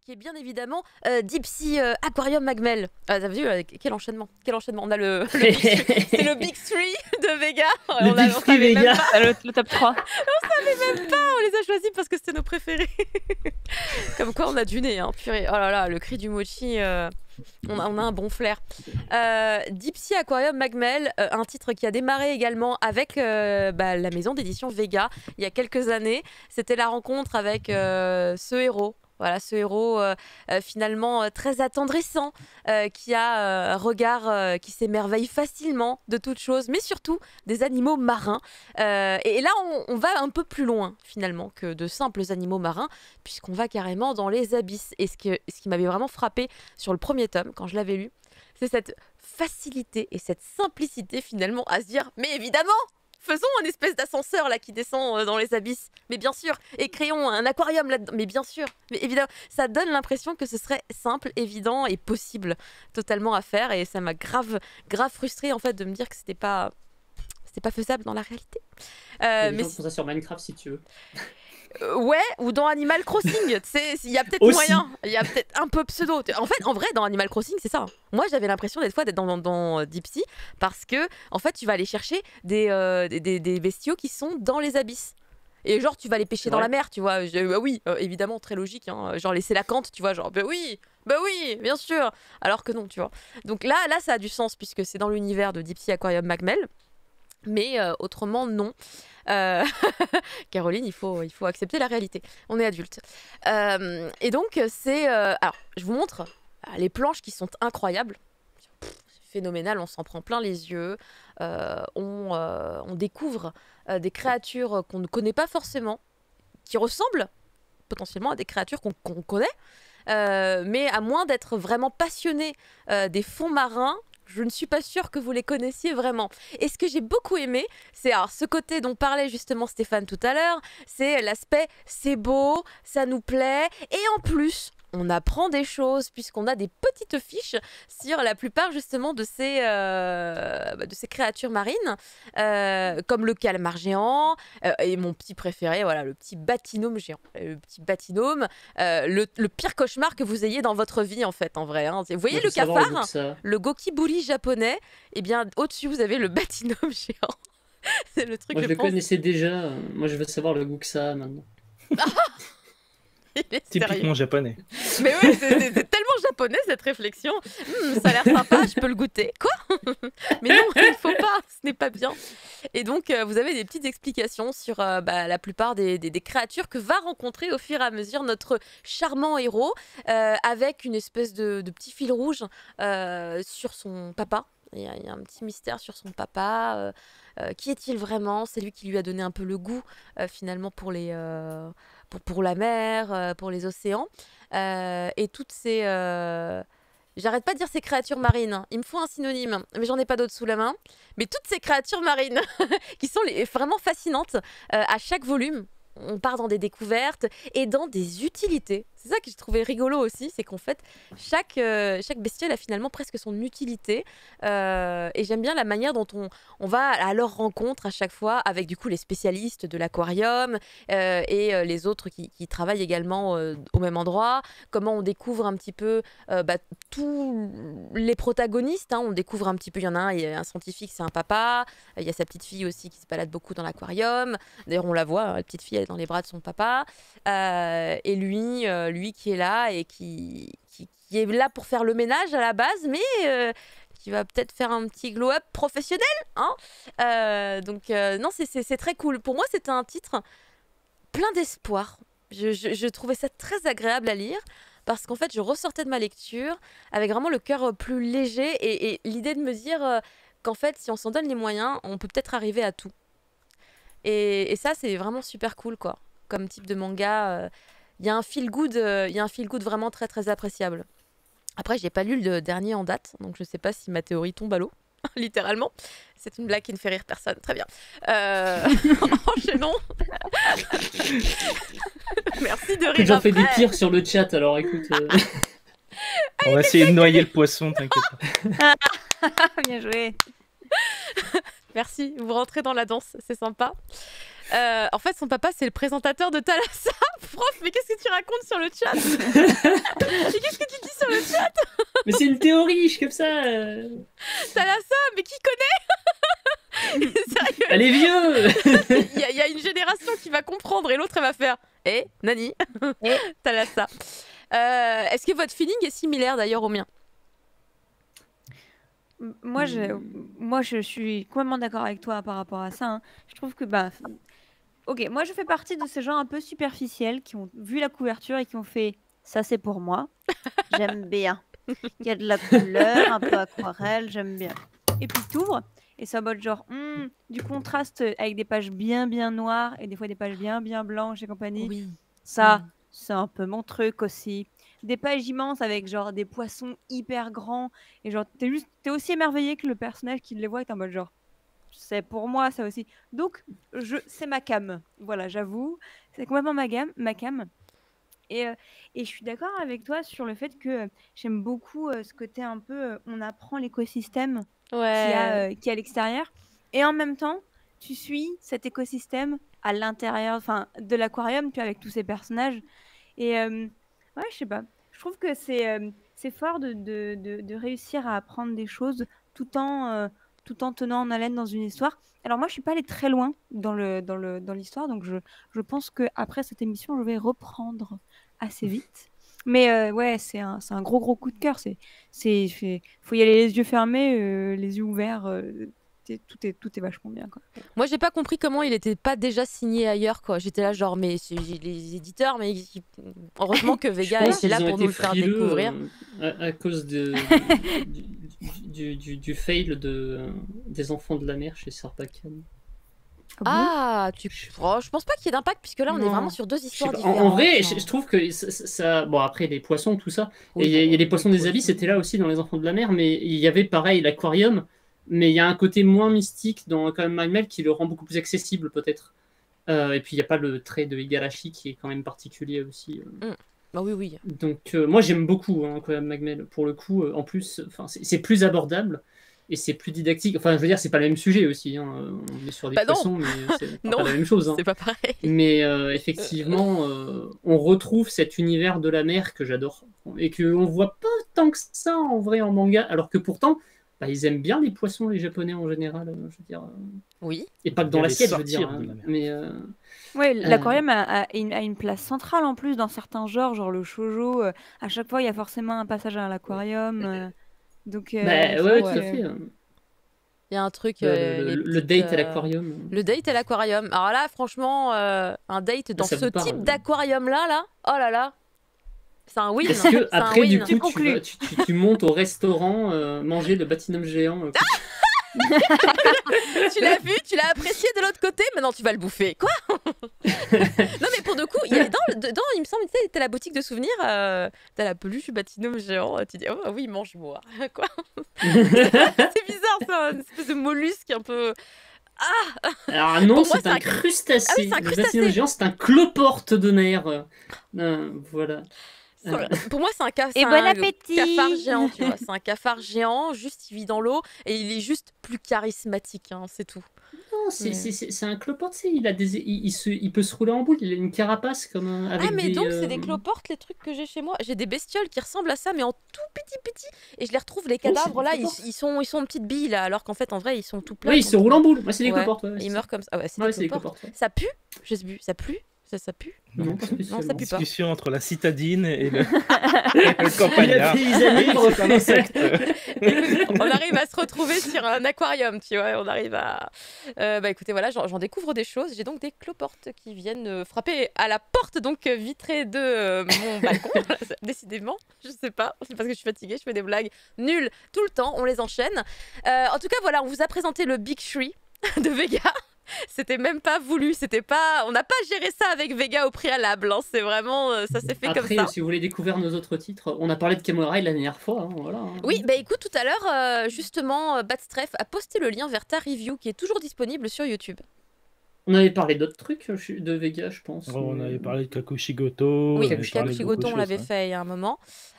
qui est bien évidemment Deep Sea Aquarium Magmel. Ah, t'as vu quel enchaînement, quel enchaînement. On a c'est le Big 3 de Vega. Le Big 3 Vega. Le top 3. On savait même pas, on les a choisis parce que c'était nos préférés. Comme quoi on a du nez, hein, purée. Oh là là, le cri du mochi, on a un bon flair. Deep Sea Aquarium Magmel, un titre qui a démarré également avec la maison d'édition Vega il y a quelques années. C'était la rencontre avec ce héros. Voilà, ce héros finalement très attendrissant, qui a un regard qui s'émerveille facilement de toutes choses, mais surtout des animaux marins. Et là, on va un peu plus loin finalement que de simples animaux marins, puisqu'on va carrément dans les abysses. Et ce qui m'avait vraiment frappé sur le premier tome, quand je l'avais lu, c'est cette facilité et cette simplicité finalement à se dire, mais évidemment, faisons une espèce d'ascenseur là qui descend dans les abysses, mais bien sûr, et créons un aquarium là-dedans, mais bien sûr, mais évidemment, ça donne l'impression que ce serait simple, évident et possible totalement à faire, et ça m'a grave frustrée en fait de me dire que c'était pas faisable dans la réalité. Mais font ça sur Minecraft si tu veux. Ouais, ou dans Animal Crossing, tu sais, il y a peut-être moyen, il y a peut-être un peu pseudo. En vrai, dans Animal Crossing, c'est ça. Moi, j'avais l'impression des fois d'être dans Deep Sea, parce que, en fait, tu vas aller chercher des bestiaux qui sont dans les abysses. Et genre, tu vas les pêcher dans la mer, tu vois. Oui, évidemment, très logique. Hein. Genre, laisser la cante, tu vois. Genre, bah oui, bien sûr. Alors que non, tu vois. Donc là, ça a du sens, puisque c'est dans l'univers de Deep Sea Aquarium Magmel. Mais autrement, non. Caroline, il faut accepter la réalité. On est adulte. Et donc, c'est... alors, je vous montre les planches qui sont incroyables. Phénoménal, on s'en prend plein les yeux. On découvre des créatures qu'on ne connaît pas forcément, qui ressemblent potentiellement à des créatures qu'on connaît. Mais à moins d'être vraiment passionné des fonds marins, je ne suis pas sûre que vous les connaissiez vraiment. Et ce que j'ai beaucoup aimé, c'est ce côté dont parlait justement Stéphane tout à l'heure, c'est l'aspect c'est beau, ça nous plaît, et en plus, on apprend des choses puisqu'on a des petites fiches sur la plupart justement de ces créatures marines, comme le calmar géant, et mon petit préféré, voilà, le petit batinome géant. Le petit batinome, le pire cauchemar que vous ayez dans votre vie en fait, en vrai. Hein. Vous voyez le cafard, le gokiburi japonais, et bien au-dessus vous avez le batinome géant. C'est le truc. Moi je le connaissais déjà, moi je veux savoir le goût que ça a maintenant. Typiquement japonais. Mais ouais, c'est tellement japonais cette réflexion. Ça a l'air sympa, je peux le goûter. Quoi? Mais non, il ne faut pas, ce n'est pas bien. Et donc, vous avez des petites explications sur la plupart des créatures que va rencontrer au fur et à mesure notre charmant héros, avec une espèce de petit fil rouge sur son papa. Il y a un petit mystère sur son papa. Qui est-il vraiment? C'est lui qui lui a donné un peu le goût, finalement, pour la mer, pour les océans. Et toutes ces... J'arrête pas de dire ces créatures marines. Hein. Il me faut un synonyme, mais j'en ai pas d'autres sous la main. Mais toutes ces créatures marines qui sont vraiment fascinantes à chaque volume. On part dans des découvertes et dans des utilités. C'est ça que j'ai trouvé rigolo aussi, c'est qu'en fait, chaque bestiole a finalement presque son utilité. Et j'aime bien la manière dont on va à leur rencontre à chaque fois, avec du coup les spécialistes de l'aquarium et les autres qui travaillent également au même endroit. Comment on découvre un petit peu tous les protagonistes. Hein. On découvre un petit peu, il y en a un scientifique, c'est un papa. Il y a sa petite fille aussi qui se balade beaucoup dans l'aquarium. D'ailleurs, on la voit, hein, la petite fille, elle est dans les bras de son papa. Et lui qui est là et qui est là pour faire le ménage à la base, mais qui va peut-être faire un petit glow-up professionnel. Hein. Donc, non, c'est très cool. Pour moi, c'était un titre plein d'espoir. Je trouvais ça très agréable à lire parce qu'en fait, je ressortais de ma lecture avec vraiment le cœur plus léger et l'idée de me dire qu'en fait, si on s'en donne les moyens, on peut peut-être arriver à tout. Et ça, c'est vraiment super cool, quoi. Comme type de manga, il y a un feel good vraiment très très appréciable. Après, j'ai pas lu le dernier en date, donc je sais pas si ma théorie tombe à l'eau, littéralement. C'est une blague qui ne fait rire personne. Très bien. Enchaînons. Merci de rire. J'en fais des pires sur le chat, alors écoute. On va essayer de noyer le poisson, t'inquiète pas. Bien joué. Merci, vous rentrez dans la danse, c'est sympa. En fait, son papa, c'est le présentateur de Thalassape. prof, mais qu'est-ce que tu racontes sur le chat? Mais qu'est-ce que tu dis sur le chat? Mais c'est une théorie, comme ça. Thalassa, mais qui connaît? Sérieux? Elle est vieux. Il y a une génération qui va comprendre et l'autre elle va faire Nani Thalassa. Est-ce que votre feeling est similaire d'ailleurs au mien? Moi, je suis complètement d'accord avec toi par rapport à ça. Hein. Je trouve que, ok, moi je fais partie de ces gens un peu superficiels qui ont vu la couverture et qui ont fait ça, c'est pour moi. J'aime bien. Il y a de la couleur, un peu aquarelle, j'aime bien. Et puis t'ouvres et c'est en mode genre du contraste avec des pages bien noires et des fois des pages bien blanches et compagnie. Oui. Ça, c'est un peu mon truc aussi. Des pages immenses avec genre des poissons hyper grands et genre t'es aussi émerveillé que le personnage qui les voit est en mode genre c'est pour moi ça aussi. Donc c'est ma cam. Voilà, j'avoue, c'est complètement ma cam. Et je suis d'accord avec toi sur le fait que j'aime beaucoup ce côté un peu on apprend l'écosystème qu'il y a l'extérieur et en même temps tu suis cet écosystème à l'intérieur de l'aquarium, tu vois, avec tous ces personnages et ouais, je sais pas, je trouve que c'est fort de réussir à apprendre des choses tout en tenant en haleine dans une histoire. Alors moi je suis pas allée très loin dans l'histoire, donc je pense que après cette émission je vais reprendre assez vite. Mais ouais, c'est un gros coup de cœur. Faut y aller les yeux fermés, les yeux ouverts. Tout est vachement bien, quoi. Moi, j'ai pas compris comment il était pas déjà signé ailleurs, quoi. J'étais là, genre, mais les éditeurs, mais heureusement que Vega était là pour nous le faire découvrir. À cause du fail des enfants de la mer chez Sarbacane. Je pense pas qu'il y ait d'impact puisque là on est vraiment sur deux histoires différentes. En vrai, je trouve que ça. Bon, après les poissons, tout ça. Oui, et il y a les poissons des abysses, c'était là aussi dans les enfants de la mer, mais il y avait pareil l'aquarium, mais il y a un côté moins mystique dans quand même Magmel qui le rend beaucoup plus accessible peut-être. Et puis il n'y a pas le trait de Igarashi qui est quand même particulier aussi. Bah oui. Donc moi j'aime beaucoup quand même Magmel. Pour le coup, en plus, c'est plus abordable. Et c'est plus didactique. Enfin, je veux dire, c'est pas le même sujet aussi. Hein. On est sur des poissons, mais c'est pas la même chose. Hein. C'est pas pareil. Mais effectivement, on retrouve cet univers de la mer que j'adore. Et qu'on voit pas tant que ça en vrai en manga. Alors que pourtant, ils aiment bien les poissons, les Japonais en général. Je veux dire. Oui. Et pas que dans l'assiette, je veux dire. Mais. Ouais, l'aquarium a une place centrale en plus dans certains genres, genre le shoujo. À chaque fois, il y a forcément un passage à l'aquarium. Donc, ouais, tout à fait. Il y a un truc. Le date à l'aquarium. Le date à l'aquarium. Alors là, franchement, un date dans ce type d'aquarium-là, oh là là, c'est un win. Est-ce que après, du coup, tu montes au restaurant manger le batinum géant Tu l'as vu, tu l'as apprécié de l'autre côté, maintenant tu vas le bouffer. Quoi? Non mais pour de coup, dedans, il me semble, tu sais, t'as la boutique de souvenirs, t'as la peluche Batinum géant, tu dis, oh oui, mange-moi. Quoi? C'est bizarre ça, une espèce de mollusque un peu... Alors non, c'est un crustacé. Le Batinum géant, c'est un cloporte de mer. Voilà. Pour moi, c'est un cafard géant, tu vois. C'est un cafard géant, juste il vit dans l'eau et il est juste plus charismatique, hein, c'est tout. Non, c'est un cloporte, il peut se rouler en boule, il a une carapace comme avec donc c'est des cloportes, les trucs que j'ai chez moi. J'ai des bestioles qui ressemblent à ça, mais en tout petit. Et je les retrouve, les cadavres là, ils sont en petites billes là, alors qu'en fait, en vrai, ils sont tout plats. Oui, ils se roulent en boule. Moi, c'est des cloportes. Ouais, ils meurent comme ça. C'est des cloportes. Ça pue? Je sais plus. Ça pue? Ça pue? Non, ça pue pas. Discussion entre la citadine et le campagnard. C'est un insecte. On arrive à se retrouver sur un aquarium, tu vois. On arrive à... écoutez, voilà, j'en découvre des choses. J'ai donc des cloportes qui viennent frapper à la porte donc vitrée de mon balcon. Décidément, je sais pas. C'est parce que je suis fatiguée, je fais des blagues nulles tout le temps. On les enchaîne. En tout cas, voilà, on vous a présenté le Big Tree de Vega. C'était même pas voulu, on n'a pas géré ça avec Vega au préalable, hein. C'est vraiment, ça s'est fait comme ça. Après, si vous voulez découvrir nos autres titres, on a parlé de Kamurai la dernière fois, hein, voilà. Oui, écoute, tout à l'heure, justement, Batstreff a posté le lien vers ta review qui est toujours disponible sur YouTube. On avait parlé d'autres trucs de Vega, je pense. On avait parlé de Kakushigoto. Oui, Kakushigoto, on l'avait fait il y a un moment.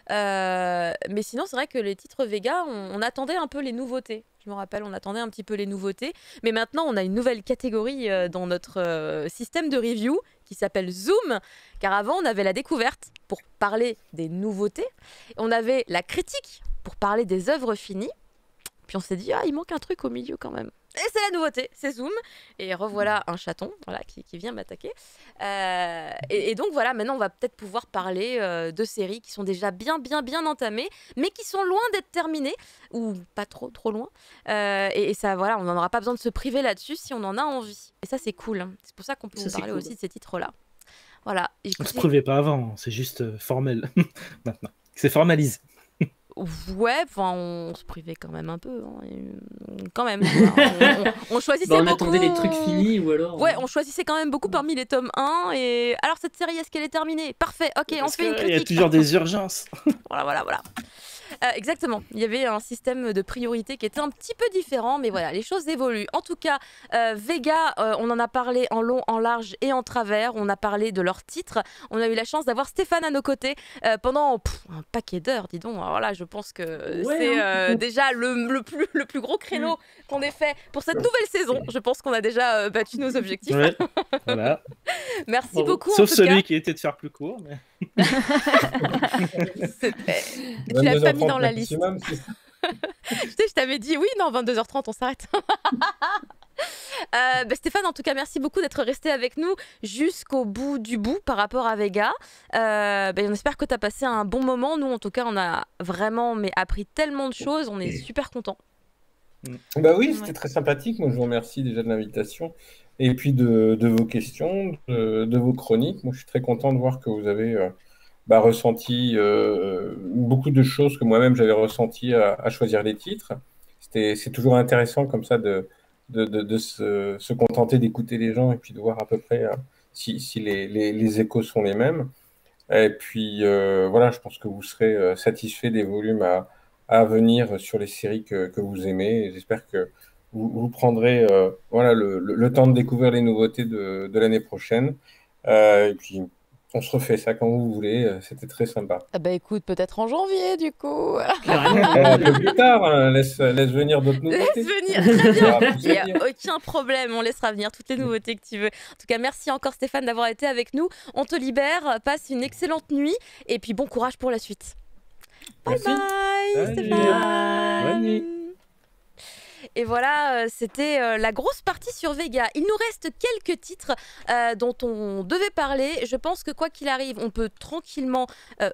Mais sinon, c'est vrai que les titres Vega, on attendait un peu les nouveautés. je me rappelle, on attendait un petit peu les nouveautés. Mais maintenant, on a une nouvelle catégorie dans notre système de review qui s'appelle Zoom. Car avant, on avait la découverte pour parler des nouveautés. On avait la critique pour parler des œuvres finies. Puis on s'est dit, il manque un truc au milieu quand même. Et c'est la nouveauté, c'est Zoom. Et revoilà un chaton qui vient m'attaquer. Et donc voilà, maintenant on va peut-être pouvoir parler de séries qui sont déjà bien entamées, mais qui sont loin d'être terminées, ou pas trop loin. Et ça, voilà, on n'en aura pas besoin de se priver là-dessus si on en a envie. Et ça, c'est cool. C'est pour ça qu'on peut vous parler aussi de ces titres-là. Voilà. On ne se privait pas avant, c'est juste formel maintenant. C'est formalisé. Ouais, enfin, on se privait quand même un peu. Quand même. On choisissait on beaucoup. attendait les trucs finis ou alors. Ouais, on choisissait quand même beaucoup parmi les tomes 1. Et alors, cette série, est-ce qu'elle est terminée? Parfait, ok, on fait une critique. Il y a toujours des urgences. Voilà. Exactement. Il y avait un système de priorité qui était un petit peu différent, mais voilà, les choses évoluent. En tout cas, Vega, on en a parlé en long, en large et en travers. On a parlé de leurs titres. On a eu la chance d'avoir Stéphane à nos côtés pendant un paquet d'heures, dis donc. Alors là, je pense que c'est déjà le plus gros créneau qu'on ait fait pour cette nouvelle saison. Je pense qu'on a déjà battu nos objectifs. Ouais, voilà. Merci beaucoup. Sauf celui qui était de faire plus court. Mais... Tu l'as pas mis dans la liste. Je t'avais dit oui, non, 22h30, on s'arrête. Stéphane, en tout cas, merci beaucoup d'être resté avec nous jusqu'au bout du bout par rapport à Vega. On espère que tu as passé un bon moment. Nous, en tout cas, on a vraiment appris tellement de choses. On est super contents. Bah oui, c'était très sympathique. Moi, je vous remercie déjà de l'invitation et puis de vos questions, de vos chroniques. Moi, je suis très content de voir que vous avez ressenti beaucoup de choses que moi-même j'avais ressenties à choisir les titres. C'est toujours intéressant comme ça de se contenter d'écouter les gens et puis de voir à peu près si les échos sont les mêmes. Et puis voilà, je pense que vous serez satisfait des volumes à venir sur les séries que vous aimez. J'espère que vous prendrez le temps de découvrir les nouveautés de l'année prochaine. Et puis on se refait ça quand vous voulez, c'était très sympa. Écoute, peut-être en janvier du coup. Un peu plus tard, laisse venir d'autres nouveautés. Laisse venir, très bien. Il n'y a aucun problème, on laissera venir toutes les nouveautés que tu veux. En tout cas, merci encore Stéphane d'avoir été avec nous. On te libère, passe une excellente nuit et puis bon courage pour la suite. Bye bye Stéphane. Bonne nuit. Et voilà, c'était la grosse partie sur Vega. Il nous reste quelques titres dont on devait parler. Je pense que quoi qu'il arrive, on peut tranquillement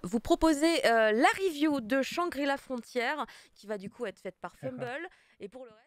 vous proposer la review de Shangri-La Frontière, qui va du coup être faite par Fumble. Et pour le reste...